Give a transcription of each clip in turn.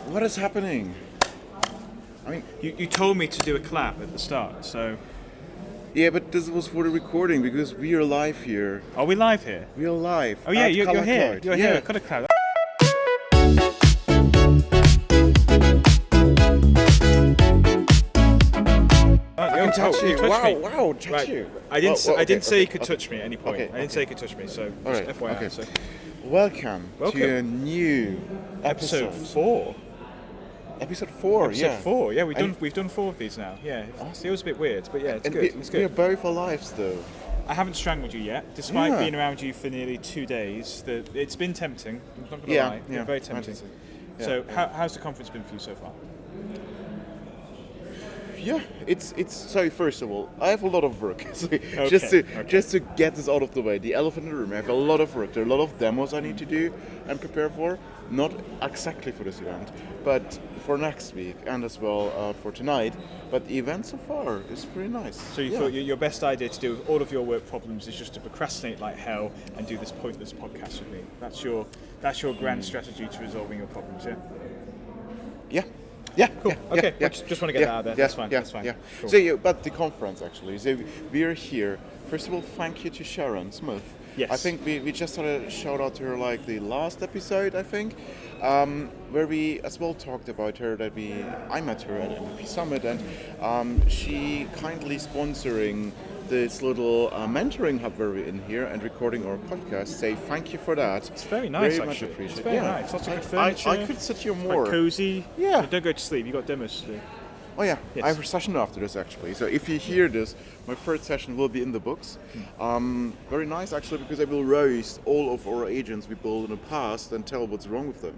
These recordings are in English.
What is happening? I mean, You told me to do a clap at the start, so... yeah, but this was for the recording because we are live here. Are we live here? We are live. Oh yeah, at you're here. ColorCloud. You're here at ColorCloud. I can touch you. Wow, touch Right. you. I didn't say you could okay. touch me at any point. Okay, I didn't say you could touch me, so All just right, FYI. okay. So. Welcome to a new Episode episode. 4. Episode 4, Episode yeah. 4. Yeah, we've done 4 of these now. Yeah, it feels a bit weird, but yeah, it's And good. It's we are good. both alive still. I haven't strangled you yet, despite Yeah. being around you for nearly 2 days. It's been tempting. I'm not gonna Yeah, lie. yeah, It's been very tempting. yeah, So, yeah. how's the conference been for you so far? Yeah, it's so first of all, I have a lot of work. So Okay. just to get this out of the way, the elephant in the room, I have a lot of work. There are a lot of demos I need to do and prepare for. Not exactly for this event, but for next week and as well for tonight. But the event so far is pretty nice. So you thought your best idea to do with all of your work problems is just to procrastinate like hell and do this pointless podcast with me. That's your grand strategy to resolving your problems, yeah? Yeah. Yeah. Cool. Yeah, Okay. yeah, Just want to get that out there. That's fine. Yeah, That's fine. Yeah. Cool. So yeah, but the conference actually. So we are here. First of all, thank you to Sharon Smith. Yes. I think we just had a shout out to her like the last episode, I think, where we as well talked about her that I met her at MVP Summit and she kindly sponsoring this little mentoring hub where we're in here and recording our podcast. Say thank you for that. It's very nice, Very actually. much appreciated. It's very nice. Lots of good furniture. I could sit here more. Quite cozy. Yeah. Don't go to sleep. You got demos to do. Oh yeah, Yes. I have a session after this actually. So if you hear this, my first session will be in the books. Very nice actually because I will roast all of our agents we built in the past and tell what's wrong with them.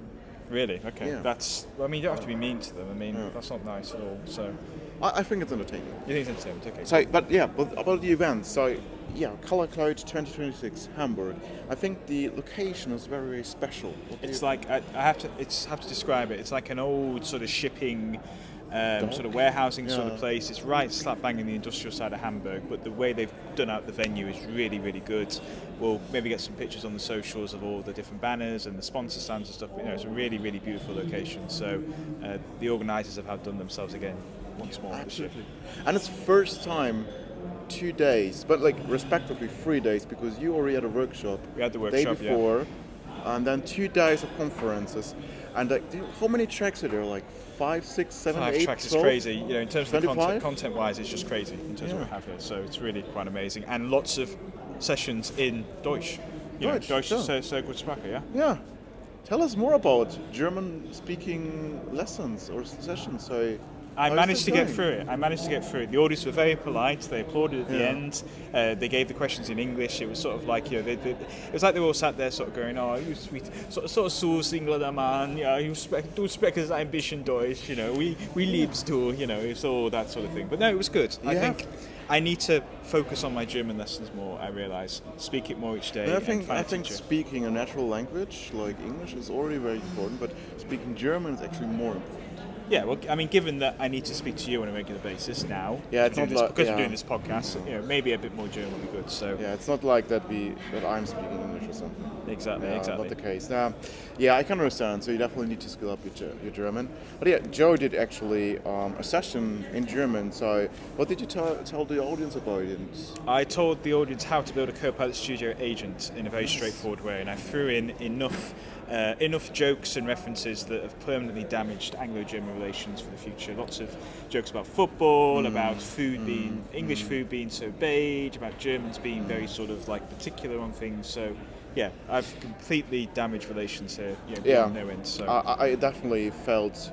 Really? Okay. Yeah. I mean, you don't have to be mean to them. I mean, that's not nice at all. So, I think it's entertaining. you think it's entertainment? Okay. So, but yeah, but about the event. So yeah, ColorCloud 2026 Hamburg. I think the location is very, very special. It's like I have to describe it. It's like an old sort of shipping, sort of warehousing sort of place. It's right slap bang in the industrial side of Hamburg, but the way they've done out the venue is really, really good. We'll maybe get some pictures on the socials of all the different banners and the sponsor stands and stuff. But, it's a really, really beautiful location. So the organisers have outdone themselves again once more. Absolutely. And it's first time 2 days, but like respectively 3 days because you already had a workshop. We had the day workshop, before, and then 2 days of conferences. And like, how many tracks are there? Like 5, 6, 7, 5 8, tracks 12? is crazy. In terms of the 25? content-wise, it's just crazy in terms of what we have here. So it's really quite amazing, and lots of sessions in Deutsch. Deutsch is so good Sprache, yeah. Yeah. Tell us more about German-speaking lessons or sessions. So I how's managed to that get going? through it. The audience were very polite. They applauded at the end. They gave the questions in English. It was sort of like, it was like they were all sat there sort of going, "Oh, you sweet, sort of so Engländer Mann, yeah, du sprechen ein bisschen Deutsch, we liebst du, it's all that sort of thing." But no, it was good. I think I need to focus on my German lessons more. I realise, speak it more each day. And and I think speaking a natural language like English is already very important, but speaking German is actually more important. Yeah, well, I mean, given that I need to speak to you on a regular basis now, Yeah, it's not like- because yeah. we're doing this podcast, maybe a bit more German would be good. So Yeah, it's not like that I'm speaking English or something. exactly. Not the case. Now, yeah, I can understand. So you definitely need to skill up your German. But yeah, Joe did actually a session in German. So what did you tell the audience about it? I told the audience how to build a Copilot Studio agent in a very straightforward way, and I threw in enough jokes and references that have permanently damaged Anglo-German relations for the future. Lots of jokes about football, about English food being so beige, about Germans being very sort of like particular on things. So yeah, I've completely damaged relations here. No end. So I definitely felt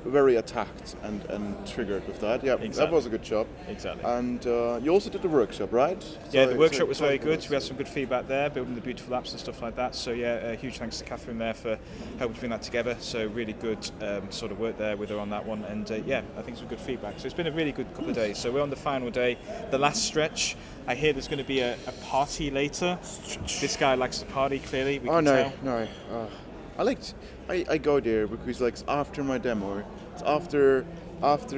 very attacked and triggered with that. Yeah, Exactly. That was a good job. Exactly. And you also did the workshop, right? Yeah, So- the workshop was so very good. We had some good feedback there, building the beautiful apps and stuff like that. So yeah, huge thanks to Catherine there for helping to bring that together. So really good sort of work there with her on that one. And yeah, I think some good feedback. So it's been a really good couple of days. So we're on the final day, the last stretch. I hear there's going to be a party later. This guy likes to party, clearly. We can tell. No. I go there because like after my demo, it's after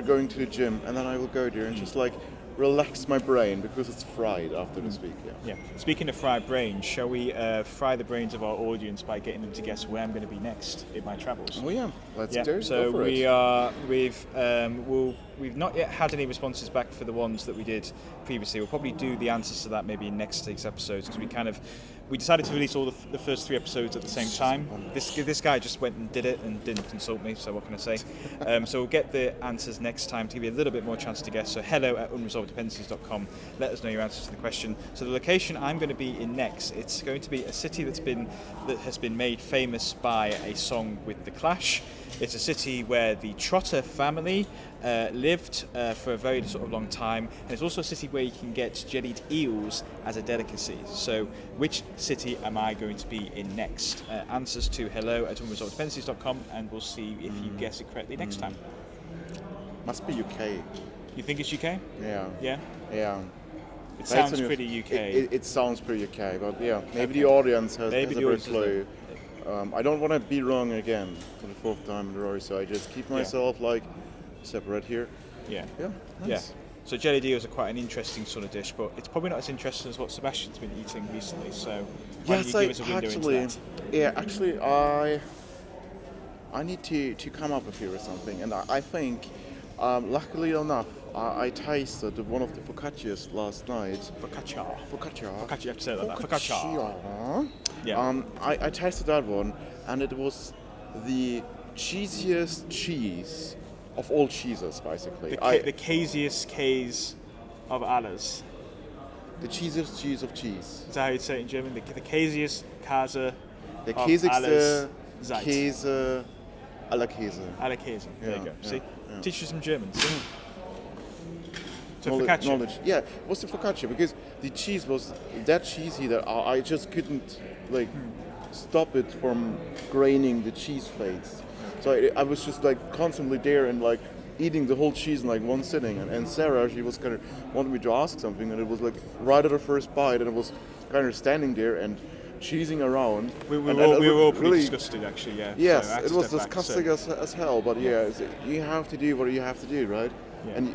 going to the gym, and then I will go there and just like relax my brain because it's fried after this week. Yeah. Speaking of fried brains, shall we fry the brains of our audience by getting them to guess where I'm going to be next in my travels? Oh yeah, let's Yeah. do. So Go for we it. are. We've not yet had any responses back for the ones that we did previously. We'll probably do the answers to that maybe in next week's episodes because we decided to release all the first 3 episodes at the same time. This guy just went and did it and didn't consult me, so what can I say? So we'll get the answers next time to give you a little bit more chance to guess. So hello@unresolveddependencies.com. Let us know your answers to the question. So the location I'm going to be in next, it's going to be a city that has been made famous by a song with The Clash. It's a city where the Trotter family lived for a very sort of long time, and it's also a city where you can get jellied eels as a delicacy. So which city am I going to be in next? Answers to hello@unresolveddependencies.com, and we'll see if you guess it correctly next time. Must be UK. You think it's UK? Yeah. Yeah? Yeah. It sounds pretty UK. It sounds pretty UK, but yeah, maybe the audience has a better clue. I don't want to be wrong again for the 4th time in a row, so I just keep myself separate here. Yeah. Yeah. Nice. Yeah. So jellied eels are quite an interesting sort of dish, but it's probably not as interesting as what Sebastian's been eating recently. So why don't you give us a window into that? Yeah, actually, I need to come up with here with something, and I think, luckily enough, I tasted one of the focaccias last night. Focaccia. Focaccia. Focaccia, you have to say it like that. Focaccia. Yeah. I tasted that one, and it was the cheesiest cheese of all cheeses, basically. The casiest case of alles. The cheesiest cheese of cheese. Is that how you'd say it in German? The casiest Käse Der of käsigste alles Zeit. Käse aller Käse. Aller Käse. There you go. Yeah, See? yeah. Teach you some German. So Knowledge, focaccia. knowledge. Yeah, it was the focaccia because the cheese was that cheesy that I just couldn't stop it from graining the cheese flakes. So I was just constantly there and eating the whole cheese in one sitting. And Sarah, she was kind of wanted me to ask something, and it was right at the first bite, and it was kind of standing there and cheesing around. We were all pretty disgusted, actually. Yeah. Yes, so it was disgusting as hell. But yeah, you have to do what you have to do, right? Yeah. And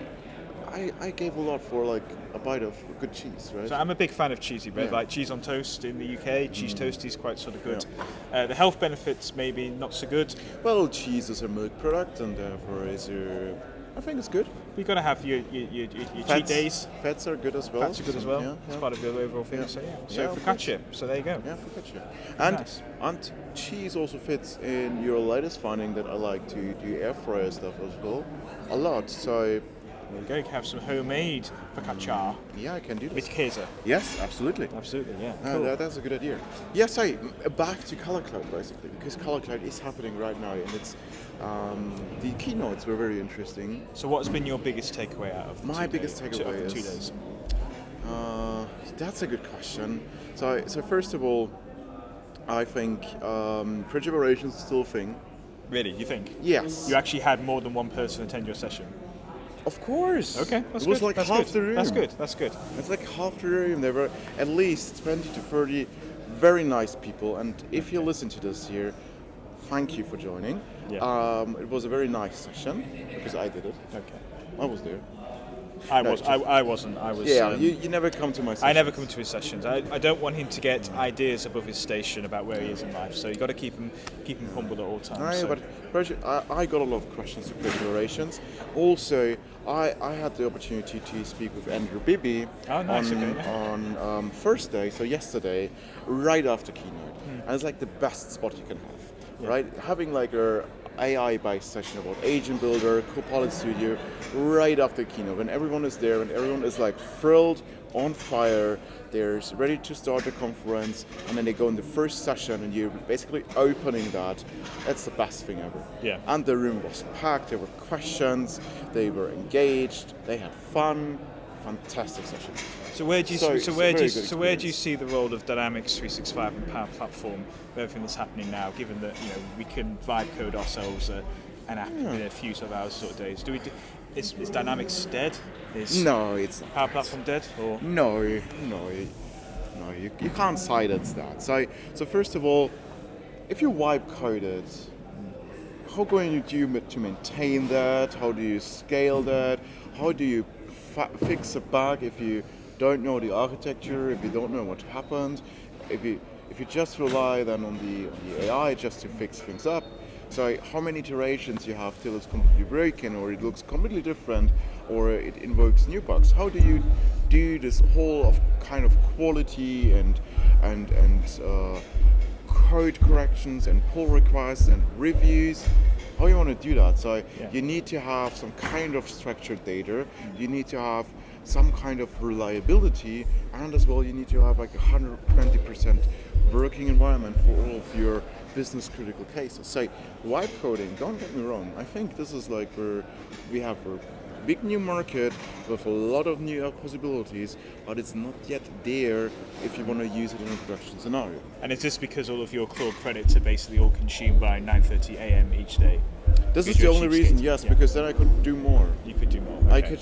I gave a lot for a bite of good cheese, right? So I'm a big fan of cheesy bread, Yeah. like cheese on toast in the UK. Cheese toasty is quite sort of good. The health benefits maybe not so good. Well, cheese is a milk product, and therefore I think it's good. You've got to have your cheat days. Fats are good as well. Fats are good as well. Yeah, It's part of the overall thing. Yeah. So yeah. Yeah, So of focaccia. So there you go. Yeah, focaccia. And Nice. and cheese also fits in your latest finding that I like to do air fryer stuff as well, a lot. So There you go. You can have some homemade focaccia yeah, I can do with this. Käse. Yes, absolutely. Absolutely. Yeah. Cool. That's a good idea. Yeah, so back to ColorCloud basically, because ColorCloud is happening right now, and it's the keynotes were very interesting. So what has been your biggest takeaway out of the My biggest takeaway of the 2 is- days? That's a good question. So first of all, I think bridge operations is still a thing. Really, you think? Yes. You actually had more than one person attend your session. Of course. Okay, that's it was good. That's half good. the room. That's good. That's good. It's half the room. There were at least 20 to 30 very nice people. And if you listen to this here, thank you for joining. Yeah. It was a very nice session because I did it. Okay. I was there. I No, wasn't. I was. Yeah, you never come to my sessions. I never come to his sessions. I don't want him to get ideas above his station about where he is in life. So you got to keep him humble at all times. So. But I got a lot of questions to considerations. Also, I had the opportunity to speak with Andrew Bibby Oh, nice, on Thursday, so yesterday, right after keynote. And it's the best spot you can have, right? Having a AI-based session about Agent Builder, Copilot Studio, right after keynote, when everyone is there and everyone is thrilled, on fire, they're ready to start the conference, and then they go in the first session and you're basically opening that. That's the best thing ever. Yeah. And the room was packed, there were questions, they were engaged, they had fun, fantastic session. So where do you very good see the role of Dynamics 365 and Power Platform with everything that's happening now? Given that we can vibe code ourselves an app in a few sort of hours, sort of days. Is Dynamics dead? No, it's not. Power Platform dead? Or No, you can't say that's that. So first of all, if you wipe coded, how going to maintain that? How do you scale that? How do you fix a bug, if you don't know the architecture, if you don't know what happened, if you just rely then on the AI just to fix things up. So how many iterations you have till it's completely broken, or it looks completely different, or it invokes new bugs? How do you do this whole of kind of quality and code corrections and pull requests and reviews? How you want to do that? So you need to have some kind of structured data. You need to have some kind of reliability, and as well you need to have like 120% working environment for all of your business critical cases. So vibe coding, don't get me wrong, I think this is like where we have a big new market with a lot of new possibilities, but it's not yet there if you want to use it in a production scenario. And is this because all of your Claude credits are basically all consumed by 9:30 a.m. each day? This is the only reason, yes, because then I could do more. You could do more. Okay. I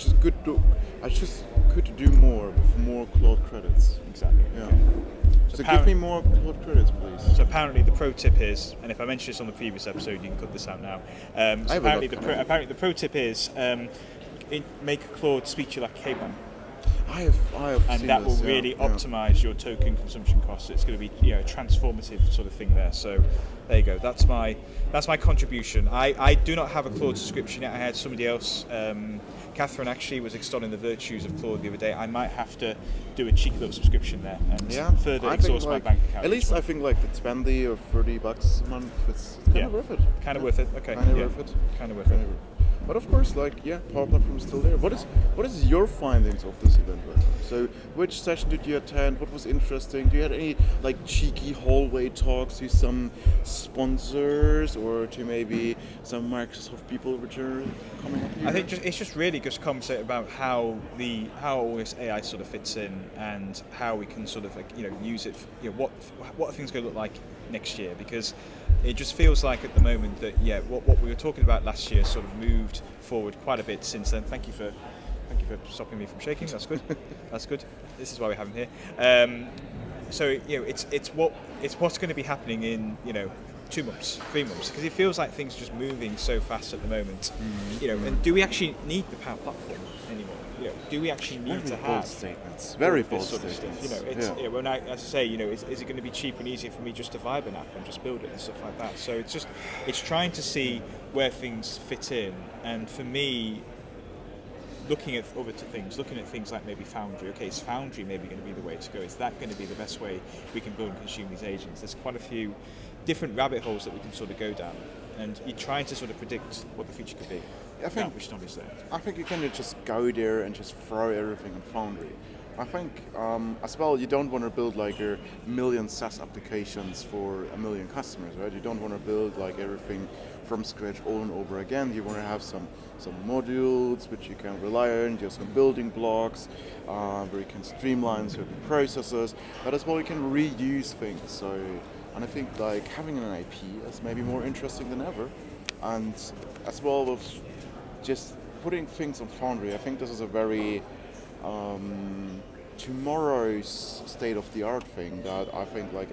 just could do more with more Claude credits. Exactly. Yeah. Okay. So give me more Claude credits, please. So apparently the pro tip is, and if I mentioned this on the previous episode, you can cut this out now. So apparently the pro tip is make Claude speak to you like a caveman. I have and seen that this, will really optimize your token consumption costs. It's going to be a transformative sort of thing there. So there you go. That's my contribution. I do not have a Claude subscription yet. I had somebody else. Catherine actually was extolling the virtues of Claude the other day. I might have to do a cheeky little subscription there and further exhaust my bank account. At least I think like the $20 or $30 a month, it's kind of worth it. Kind of worth it. Okay. Kind of worth it. Kind of worth it. But of course, Power Platform is still there. What is your findings of this event? So, which session did you attend? What was interesting? Do you have any like cheeky hallway talks to some sponsors or to maybe some Microsoft people which are coming up here? I think it's just really just conversate about how all this AI sort of fits in and how we can sort of use it. What are things going to look like next year? Because it just feels like at the moment that what we were talking about last year sort of moved forward quite a bit since then. Thank you for stopping me from shaking. That's good. That's good. This is why we have him here. So it's what's going to be happening in 2 months, 3 months, because it feels like things are just moving so fast at the moment. And do we actually need the Power Platform anymore? Do we actually need to have bold statements? Very bold statements. When as I say, is it going to be cheaper and easier for me just to vibe an app and just build it and stuff like that? So it's trying to see where things fit in, and for me, looking at things like maybe Foundry. Okay, is Foundry maybe going to be the way to go? Is that going to be the best way we can build and consume these agents? There's quite a few different rabbit holes that we can sort of go down, and you're trying to sort of predict what the future could be. I think you can just go there and just throw everything in Foundry. I think as well you don't want to build like a million SaaS applications for a million customers, right? You don't want to build like everything from scratch all and over again. You want to have some modules which you can rely on, just some building blocks where you can streamline certain processes, but as well you can reuse things. So, and I think like having an IP is maybe more interesting than ever, and as well with just putting things on Foundry, I think this is a very tomorrow's state-of-the-art thing that I think like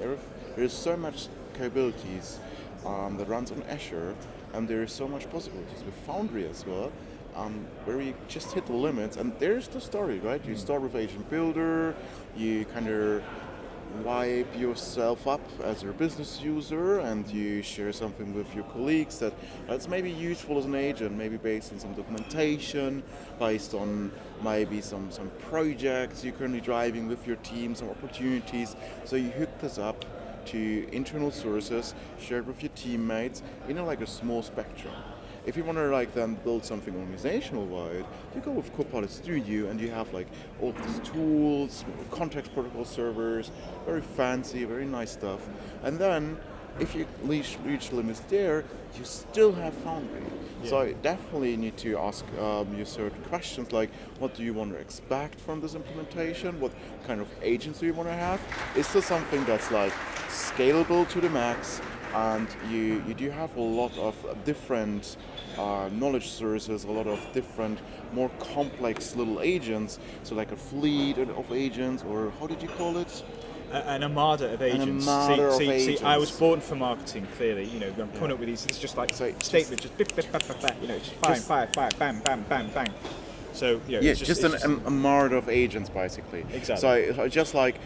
there's so much capabilities that runs on Azure, and there is so much possibilities with Foundry as well, where you just hit the limits, and there's the story, right? You start with Agent Builder, you kind of wipe yourself up as your business user, and you share something with your colleagues that's maybe useful as an agent, maybe based on some documentation, based on maybe some projects you're currently driving with your team, some opportunities. So you hook this up to internal sources, share it with your teammates in like a small spectrum. If you want to then build something organizational wide, you go with Copilot Studio and you have all these tools, context protocol servers, very fancy, very nice stuff. And then if you reach limits there, you still have Foundry. Yeah. So I definitely need to ask you certain questions like, what do you want to expect from this implementation? What kind of agents do you want to have? Is this something that's scalable to the max? And you do have a lot of different knowledge sources, a lot of different, more complex little agents, so like a fleet of agents, or how did you call it? An armada of agents. See, I was born for marketing, clearly. I'm coming up with these. It's just statements, just just fire, bam, bam, bang. So Yeah, it's just a mart of agents basically. Exactly. So I just like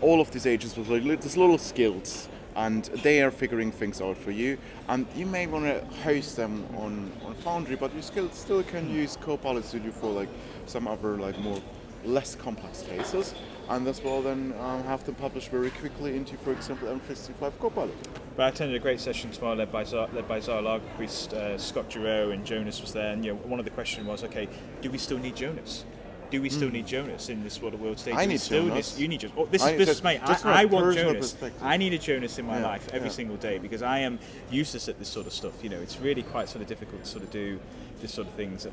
all of these agents with like these little skills, and they are figuring things out for you. And you may want to host them on Foundry, but you still can use Copilot Studio for like some other like more less complex cases, and as well then have them published very quickly into, for example, M365 Copilot. But I attended a great session tomorrow led by Zara Lagerquist, Scott Giroux and Jonas was there, and one of the questions was, okay, do we still need Jonas? Do we still need Jonas in this world stage? I need Jonas. You need Jonas. Oh, this is mate. I want Jonas. I need a Jonas in my life every single day because I am useless at this sort of stuff. It's really quite sort of difficult to sort of do this sort of things,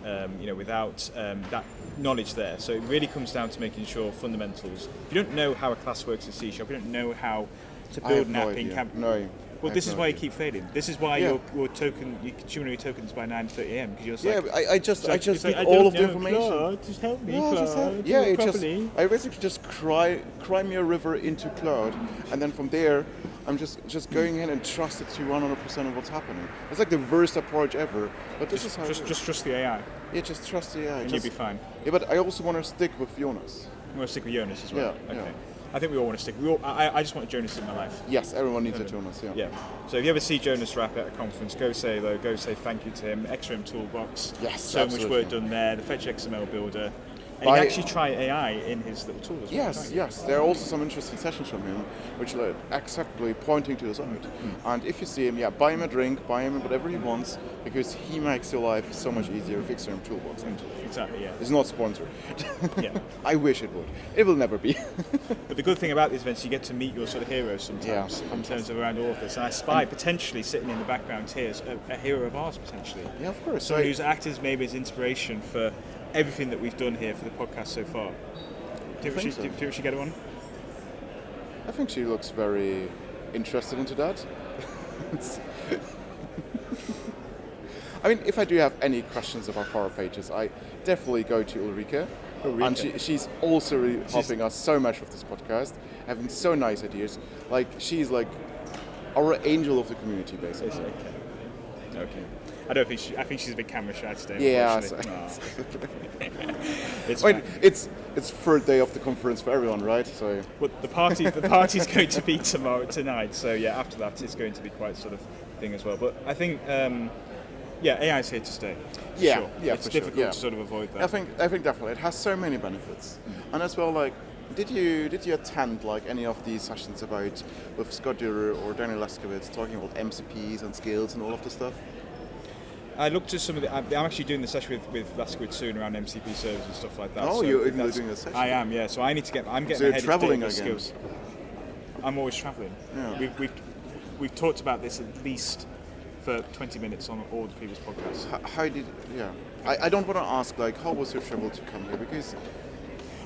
without that knowledge there. So it really comes down to making sure fundamentals. If you don't know how a class works in C#, if you don't know how to build an app in Camp. No. Well, this is why you keep failing. This is why your token, you consume your tokens by 9:30 a.m. because you're just like, I just need all of the information. Claude, just help me, Claude. I basically just cry me a river into Claude, and then from there, I'm just going in and trust it to 100% of what's happening. It's like the worst approach ever, but this is how. Just trust the AI. Yeah, just trust the AI. And you'll be fine. Yeah, but I also want to stick with Jonas. You want to stick with Jonas as well. Yeah. Okay. Yeah. I think we all want to stick. I just want Jonas in my life. Yes, everyone needs a Jonas. Yeah. So if you ever see Jonas rap at a conference, go say hello. Go say thank you to him. XRM Toolbox. Yes, so absolutely. much work done there. The Fetch XML builder. And you can actually try AI in his little tool as well. Yes. There are also some interesting sessions from him, which are exactly pointing to this out. And if you see him, buy him a drink, buy him whatever he wants, because he makes your life so much easier with XRM Toolbox. Exactly, yeah. It's not sponsored. Yeah. I wish it would. It will never be. But the good thing about these events, you get to meet your sort of heroes sometimes in terms of around all of this. And I spy potentially sitting in the background here as a hero of ours potentially. Yeah, of course. Someone who's acted as maybe as inspiration for everything that we've done here for the podcast so far. Do you think we should get her on? I think she looks very interested into that. I mean, if I do have any questions about Power Pages, I definitely go to Ulrike. And she's also really helping us so much with this podcast, having so nice ideas. Like, she's like our angel of the community, basically. Okay. I think she's a bit camera shy today. Yeah. It's third day of the conference for everyone, right? So. Well, the party's going to be tonight. So yeah, after that it's going to be quite sort of thing as well. But I think AI is here to stay. Yeah, it's difficult to sort of avoid that. I think definitely it has so many benefits, and as well, like, did you attend like any of these sessions about with Scott Giroux or Daniel Leskowitz talking about MCPs and skills and all of this stuff? I looked at some of I'm actually doing the session with Leskowitz soon around MCP servers and stuff like that. Oh, so you're even doing a session? I am, yeah. So I need to get. I'm getting so ahead you're traveling of again. skills. I'm always traveling. Yeah. We've talked about this at least for 20 minutes on all the previous podcasts. I don't want to ask like how was your travel to come here because.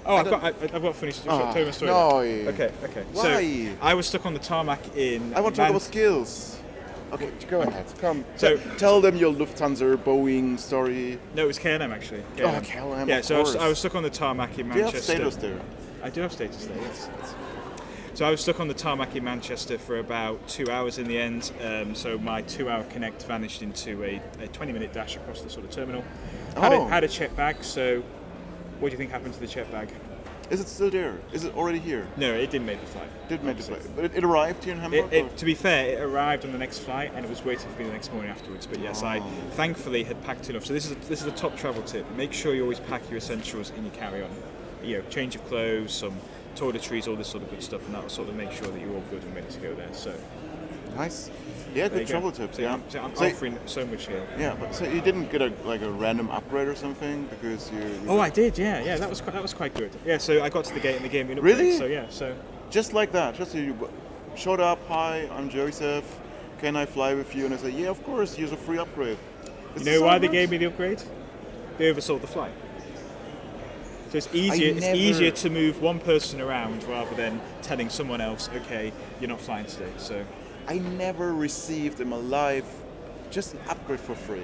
I've got to finish. Tell my story. No. Okay. Why? So I was stuck on the tarmac in. I want to talk about skills. Okay, go ahead. Come. So tell them your Lufthansa, Boeing story. No, it was KLM actually. KLM. KLM. Yeah, of so course. I was stuck on the tarmac in Manchester. Do you have status there? I do have status there. Yes. So I was stuck on the tarmac in Manchester for about 2 hours in the end. So my 2-hour connect vanished into a 20-minute dash across the sort of terminal. Had a check bag. So, what do you think happened to the check bag? Is it still there? Is it already here? No, it didn't make the flight. But it arrived here in Hamburg? To be fair, it arrived on the next flight and it was waiting for me the next morning afterwards. But yes, I thankfully had packed enough. So this is a top travel tip. Make sure you always pack your essentials in your carry-on. Change of clothes, some toiletries, all this sort of good stuff, and that will sort of make sure that you're all good and ready to go there. So nice. Yeah, good travel tips. So I'm offering so much here. Yeah, but so you didn't get a random upgrade or something because you. Oh, I did. Yeah. That was quite good. Yeah. So I got to the gate and they gave me an upgrade. Really? So yeah. So. Just like that. Just you showed up. Hi, I'm Joseph. Can I fly with you? And I said, yeah, of course. Here's a free upgrade. You know why they gave me the upgrade? They oversold the flight. So it's easier to move one person around rather than telling someone else, okay, you're not flying today. So I never received in my life just an upgrade for free.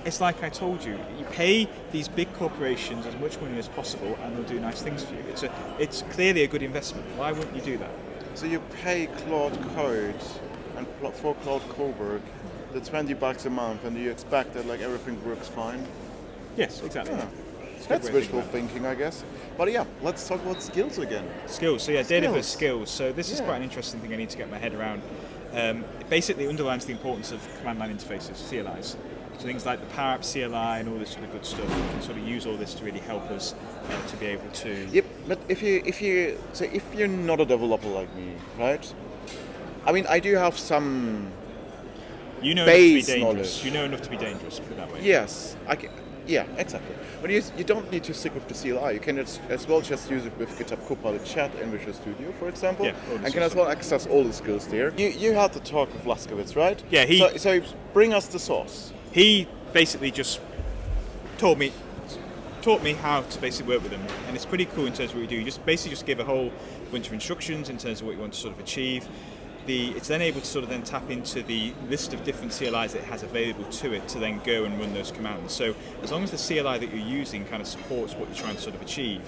It's like I told you, you pay these big corporations as much money as possible and they'll do nice things for you. It's clearly a good investment. Why wouldn't you do that? So you pay Claude Code and for Claude Cowork the $20 a month and you expect that like everything works fine? Yes, exactly. Yeah. That's wishful thinking, I guess. But yeah, let's talk about skills again. Skills. So yeah, Dataverse skills. So this is quite an interesting thing I need to get my head around. It basically underlines the importance of command line interfaces, CLIs. So things like the Power App CLI and all this sort of good stuff. You can sort of use all this to really help us to be able to. Yep. But if you're not a developer like me, right? I mean, I do have some. You know enough to be base dangerous. knowledge. You know enough to be dangerous. Put it that way. Yes, I can. Yeah, exactly. But you don't need to stick with the CLI. You can as well just use it with GitHub Copilot Chat in Visual Studio, for example, and can as well access all the skills there. You had the talk with Laskowitz, right? Yeah, So bring us the source. He basically just taught me how to basically work with them, and it's pretty cool in terms of what we do. You just give a whole bunch of instructions in terms of what you want to sort of achieve. It's then able to sort of then tap into the list of different CLIs that it has available to it to then go and run those commands. So as long as the CLI that you're using kind of supports what you're trying to sort of achieve,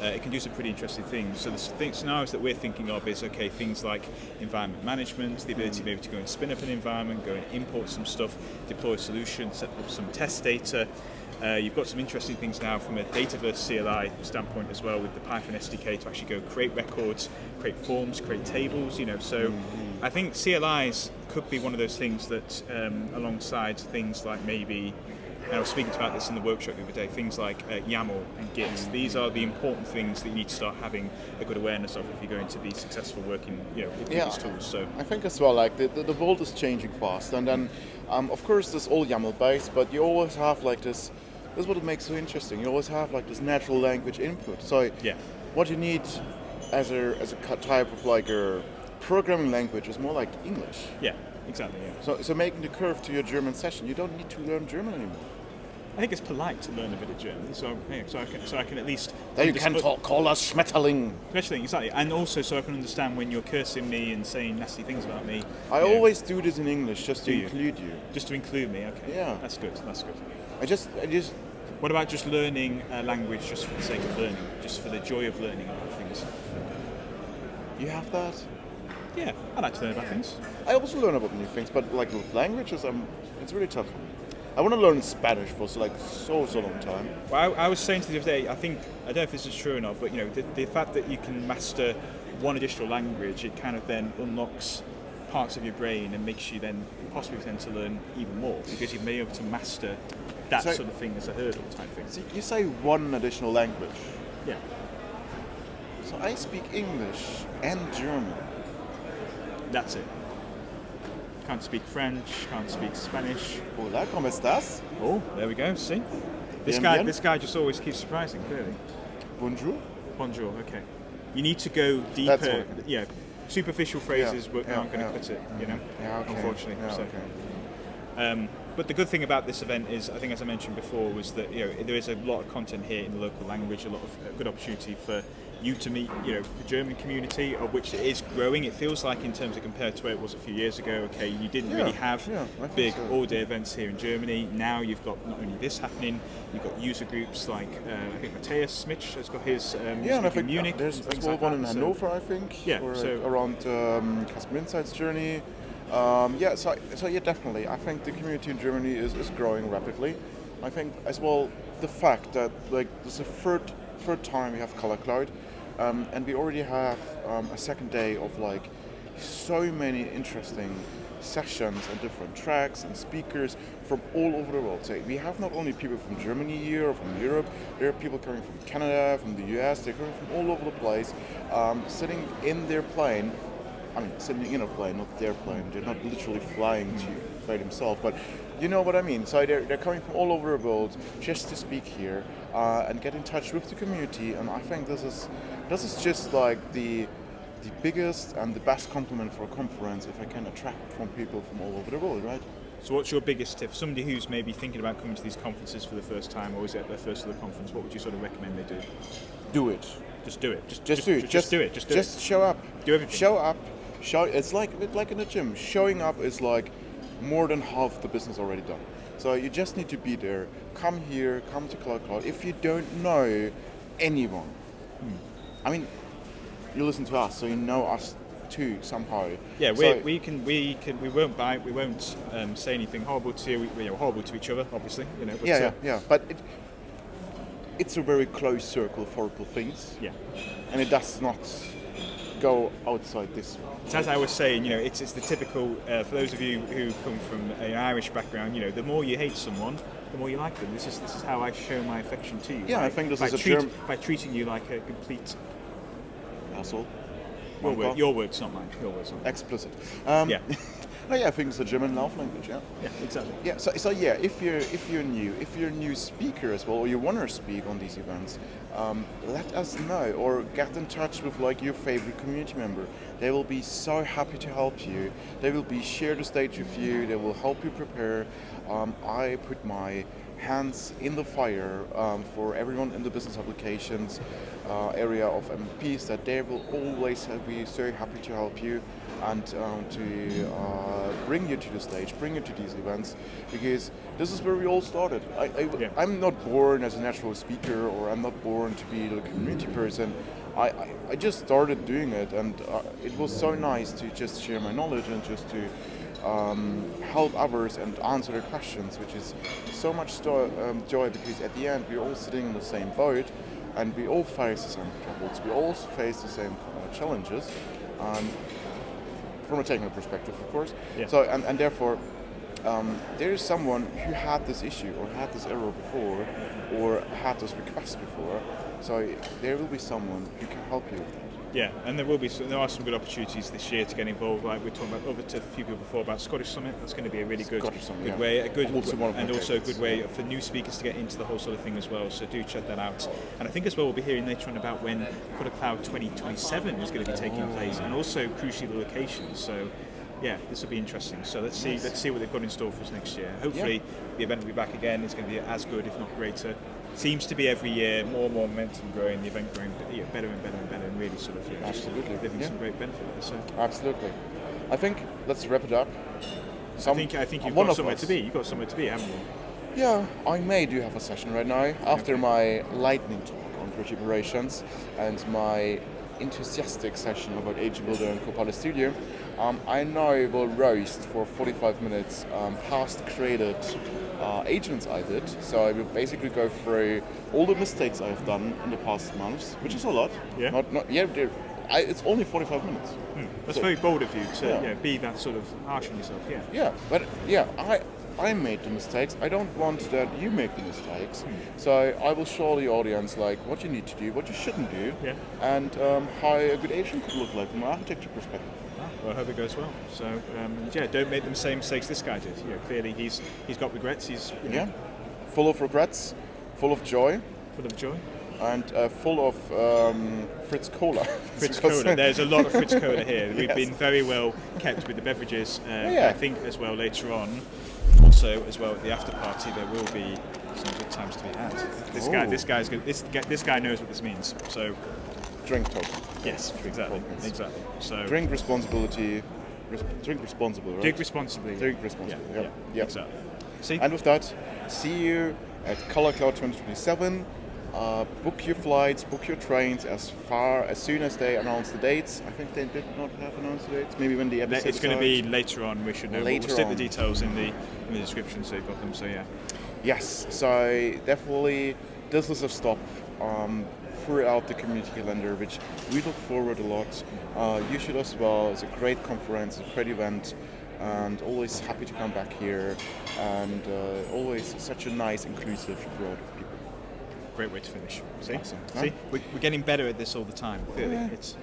it can do some pretty interesting things. So the scenarios that we're thinking of is, okay, things like environment management, the ability maybe to go and spin up an environment, go and import some stuff, deploy a solution, set up some test data. You've got some interesting things now from a Dataverse CLI standpoint as well, with the Python SDK to actually go create records, create forms, create tables. So I think CLIs could be one of those things that, alongside things like maybe, and I was speaking about this in the workshop the other day, things like YAML and Git. These are the important things that you need to start having a good awareness of if you're going to be successful working, with these tools. So I think as well, like the world is changing fast, and then of course this all YAML based, but you always have like this. This is what it makes so interesting. You always have like this natural language input. So what you need as a type of like a programming language is more like English. Yeah, exactly. Yeah. So making the curve to your German session, you don't need to learn German anymore. I think it's polite to learn a bit of German, so I can at least. Then you can call us Schmetterling. Schmetterling, exactly, and also so I can understand when you're cursing me and saying nasty things about me. I always do this in English just to include you. Just to include me, okay. Yeah, that's good. I just. What about just learning a language just for the sake of learning, just for the joy of learning about things? You have that? Yeah, I like to learn about things. I also learn about new things, but like with languages, it's really tough for me. I want to learn Spanish for so long time. Well, I was saying to the other day, I don't know if this is true or not, but the fact that you can master one additional language, it kind of then unlocks parts of your brain and makes you then possibly tend to learn even more because you've been able to master that sort of thing as a hurdle type thing. So you say one additional language. Yeah. So I speak English and German. That's it. Can't speak French, can't speak Spanish. Hola, ¿cómo estás? Oh, there we go, see? This guy just always keeps surprising, clearly. Bonjour. Bonjour, okay. You need to go deeper. Yeah, superficial phrases aren't going to cut it, unfortunately. Yeah, so. okay. But the good thing about this event is, I think as I mentioned before, was that there is a lot of content here in the local language, a lot of good opportunity for you to meet, the German community, of which it is growing. It feels like in terms of compared to where it was a few years ago, okay, you didn't really have big all-day events here in Germany. Now you've got not only this happening, you've got user groups like, I think Matthias Smitsch has got his and I think Munich. There's a small one in Hanover, I think, around Customer Insights journey. So definitely. I think the community in Germany is growing rapidly. I think as well the fact that like this is the third time we have ColorCloud, and we already have a second day of like so many interesting sessions and different tracks and speakers from all over the world. So we have not only people from Germany here or from Europe, there are people coming from Canada, from the US, they're coming from all over the place, sitting in their plane. I mean, sitting in a plane, not their plane. They're not literally flying by themselves, but you know what I mean. So they're coming from all over the world just to speak here and get in touch with the community. And I think this is just like the biggest and the best compliment for a conference if I can attract from people from all over the world, right? So what's your biggest tip? Somebody who's maybe thinking about coming to these conferences for the first time, or is it their first of the conference, what would you sort of recommend they do? Do it. Just do it. Just do it. Just show up. Do everything. Show up. It's like in the gym. Showing up is like more than half the business already done. So you just need to be there. Come here. Come to ColorCloud. If you don't know anyone, I mean, you listen to us, so you know us too somehow. Yeah, we won't say anything horrible to you. Horrible to each other, obviously. But it's a very close circle of horrible things. Yeah. And it does not go outside this one. So as I was saying, it's the typical, for those of you who come from an Irish background, the more you hate someone, the more you like them. This is how I show my affection to you. Yeah, I think this is a term... By treating you like a complete... asshole. Your words, not mine. Your words, not mine. Explicit. Yeah. No, yeah, I think it's a German love language, yeah. Yeah, exactly. Yeah, so yeah, if you're a new speaker as well, or you want to speak on these events, let us know, or get in touch with like your favorite community member. They will be so happy to help you. They will be share the stage with you. They will help you prepare. I put my hands in the fire for everyone in the business applications area of MVPs, that they will always be so happy to help you and to bring you to the stage, bring you to these events, because this is where we all started. I'm not born as a natural speaker, or I'm not born to be a community person. I just started doing it, and it was so nice to just share my knowledge and just to help others and answer their questions, which is so much joy, because at the end we're all sitting in the same boat and we all face the same troubles, we all face the same challenges, from a technical perspective, of course. Yeah. So and therefore there is someone who had this issue or had this error before or had this request before, so there will be someone who can help you with that. Yeah, and there are some good opportunities this year to get involved. Like we're talking about over to a few people before about Scottish Summit. That's going to be a really good way, a good way for new speakers to get into the whole sort of thing as well. So do check that out. And I think as well we'll be hearing later on about when ColorCloud 2027 is going to be taking place, and also crucially the locations. So yeah, this will be interesting. So let's see what they've got in store for us next year. Hopefully the event will be back again. It's going to be as good, if not greater. Seems to be every year, more and more momentum growing, the event growing better and better and better, and really sort of absolutely living some great benefit there. So absolutely, I think let's wrap it up. I think you've got somewhere to be. You've got somewhere to be, haven't you? Yeah, I do have a session right now after my lightning talk on preparations and my enthusiastic session about Agent Builder and Copilot Studio. I now will roast for 45 minutes past created agents I did. So I will basically go through all the mistakes I've done in the past months, which is a lot. Yeah. It's only 45 minutes. That's very bold of you to be that sort of harsh on yourself. Yeah. Yeah, but I made the mistakes. I don't want that you make the mistakes. So I will show the audience like what you need to do, what you shouldn't do, and how a good agent could look like from an architecture perspective. Well, I hope it goes well. So don't make the same mistakes this guy did. Clearly he's got regrets. He's full of regrets, full of joy. Full of joy. And full of Fritz Cola. Fritz Cola. There's a lot of Fritz Cola here. We've been very well kept with the beverages. I think as well later on, also as well at the after party, there will be some good times to be had. This guy knows what this means. So drink token. Yes, exactly. So drink responsibly, right? Drink responsibly. Yeah. Exactly. See? And with that, see you at ColorCloud 2027. Book your flights, book your trains as soon as they announce the dates. I think they did not have announced the dates. Maybe when the episode it's going to be later on. We should know. We'll stick the details in the description so you've got them. So yeah. Yes. So definitely, this is a stop throughout the community calendar, which we look forward a lot. You should as well. It's a great conference, a great event, and always happy to come back here. And always such a nice, inclusive crowd of people. Great way to finish. See? Awesome. See? We're getting better at this all the time. Clearly. It's